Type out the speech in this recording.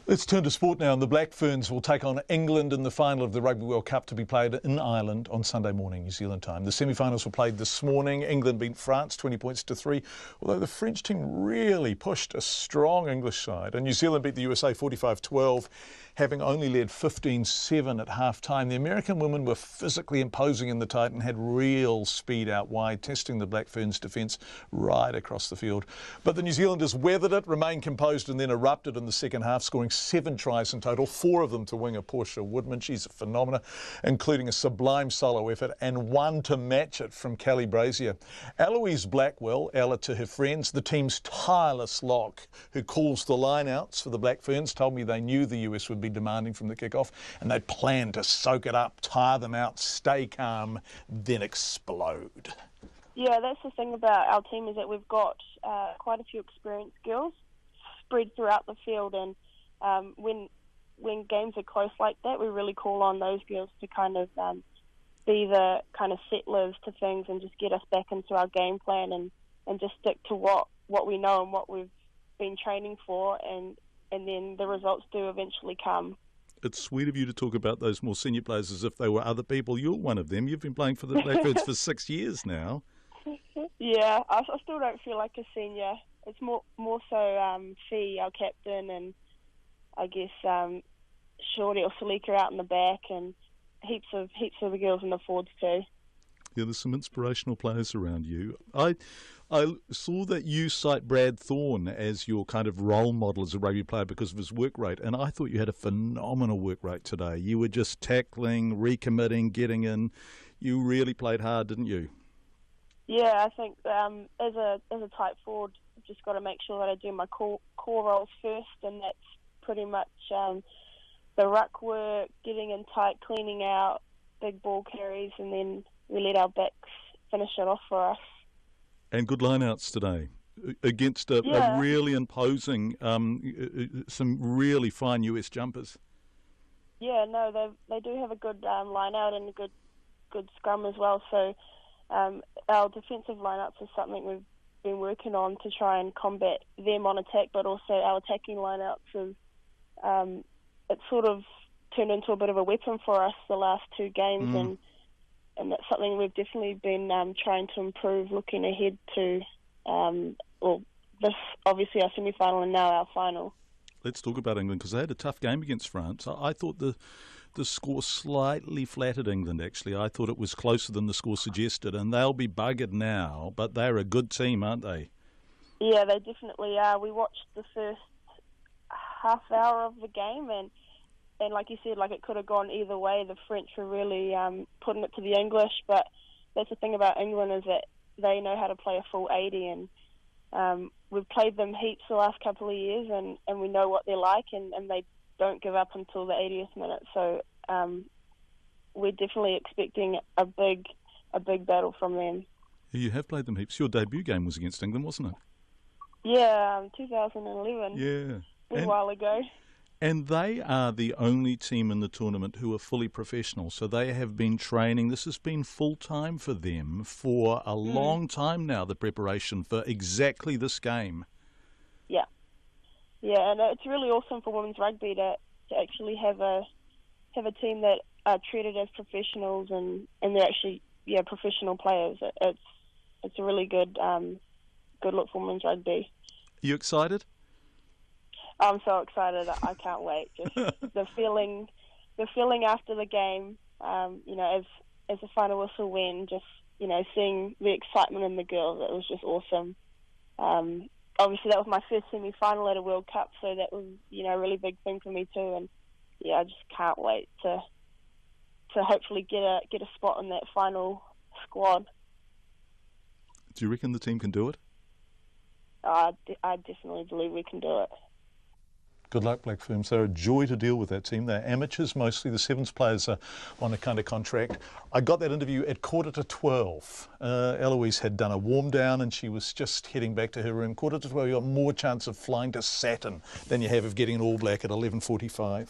Let's turn to sport now, and the Black Ferns will take on England in the final of the Rugby World Cup to be played in Ireland on Sunday morning, New Zealand time. The semi-finals were played this morning. England beat France 20 points to 3, although the French team really pushed a strong English side. And New Zealand beat the USA 45-12, having only led 15-7 at half-time. The American women were physically imposing in the tight and had real speed out wide, testing the Black Ferns' defence right across the field. But the New Zealanders weathered it, remained composed and then erupted in the second half, scoring 7 tries in total, 4 of them to winger Portia Woodman. She's a phenomena, including a sublime solo effort and 1 to match it from Kelly Brazier. Eloise Blackwell, Ella to her friends, the team's tireless lock, who calls the line-outs for the Black Ferns, told me they knew the US would be demanding from the kick-off and they planned to soak it up, tire them out, stay calm, then explode. Yeah, that's the thing about our team, is that we've got quite a few experienced girls spread throughout the field, and when games are close like that, we really call on those girls to kind of be the kind of settlers to things and just get us back into our game plan and just stick to what we know and what we've been training for, and then the results do eventually come. It's sweet of you to talk about those more senior players as if they were other people. You're one of them. You've been playing for the Black Ferns for 6 years now. Yeah, I still don't feel like a senior. It's more so Fee, our captain, and I guess Shorty or Salika out in the back, and heaps of the girls in the forwards too. Yeah, there's some inspirational players around you. I saw that you cite Brad Thorne as your kind of role model as a rugby player because of his work rate, and I thought you had a phenomenal work rate today. You were just tackling, recommitting, getting in. You really played hard, didn't you? Yeah, I think as a tight forward, I've just got to make sure that I do my core roles first, and that's pretty much the ruck work, getting in tight, cleaning out, big ball carries, and then we let our backs finish it off for us. And good line-outs today against a really imposing, some really fine US jumpers. Yeah, no, they do have a good line-out and a good scrum as well. So our defensive line-outs is something we've been working on to try and combat them on attack, but also our attacking line-outs is it's sort of turned into a bit of a weapon for us the last 2 games, and that's something we've definitely been trying to improve, looking ahead to this, obviously our semi-final and now our final. Let's talk about England, because they had a tough game against France. I thought the score slightly flattered England, actually. I thought it was closer than the score suggested, and they'll be buggered now, but they're a good team, aren't they? Yeah, they definitely are. We watched the first half hour of the game, and like you said, like it could have gone either way. The French were really putting it to the English, but that's the thing about England, is that they know how to play a full 80, and we've played them heaps the last couple of years, and we know what they're like, and they don't give up until the 80th minute. So we're definitely expecting a big battle from them. You have played them heaps. Your debut game was against England, wasn't it? Yeah, 2011. Yeah. A while ago. And they are the only team in the tournament who are fully professional. So they have been training. This has been full-time for them for a long time now, the preparation for exactly this game. Yeah. Yeah, and it's really awesome for women's rugby to actually have a team that are treated as professionals, and they're actually professional players. It's a really good look for women's rugby. Are you excited? I'm so excited. I can't wait. Just the feeling after the game, as the final whistle went, just, seeing the excitement in the girls, it was just awesome. Obviously that was my first semi-final at a World Cup, so that was, a really big thing for me too, and I just can't wait to hopefully get a spot in that final squad. Do you reckon the team can do it? I definitely believe we can do it. Good luck, Black Ferns. They're a joy to deal with, that team. They're amateurs, mostly. The sevens players are on a kind of contract. I got that interview at 11:45. Eloise had done a warm down and she was just heading back to her room. 11:45, you've got more chance of flying to Saturn than you have of getting an All Black at 11:45.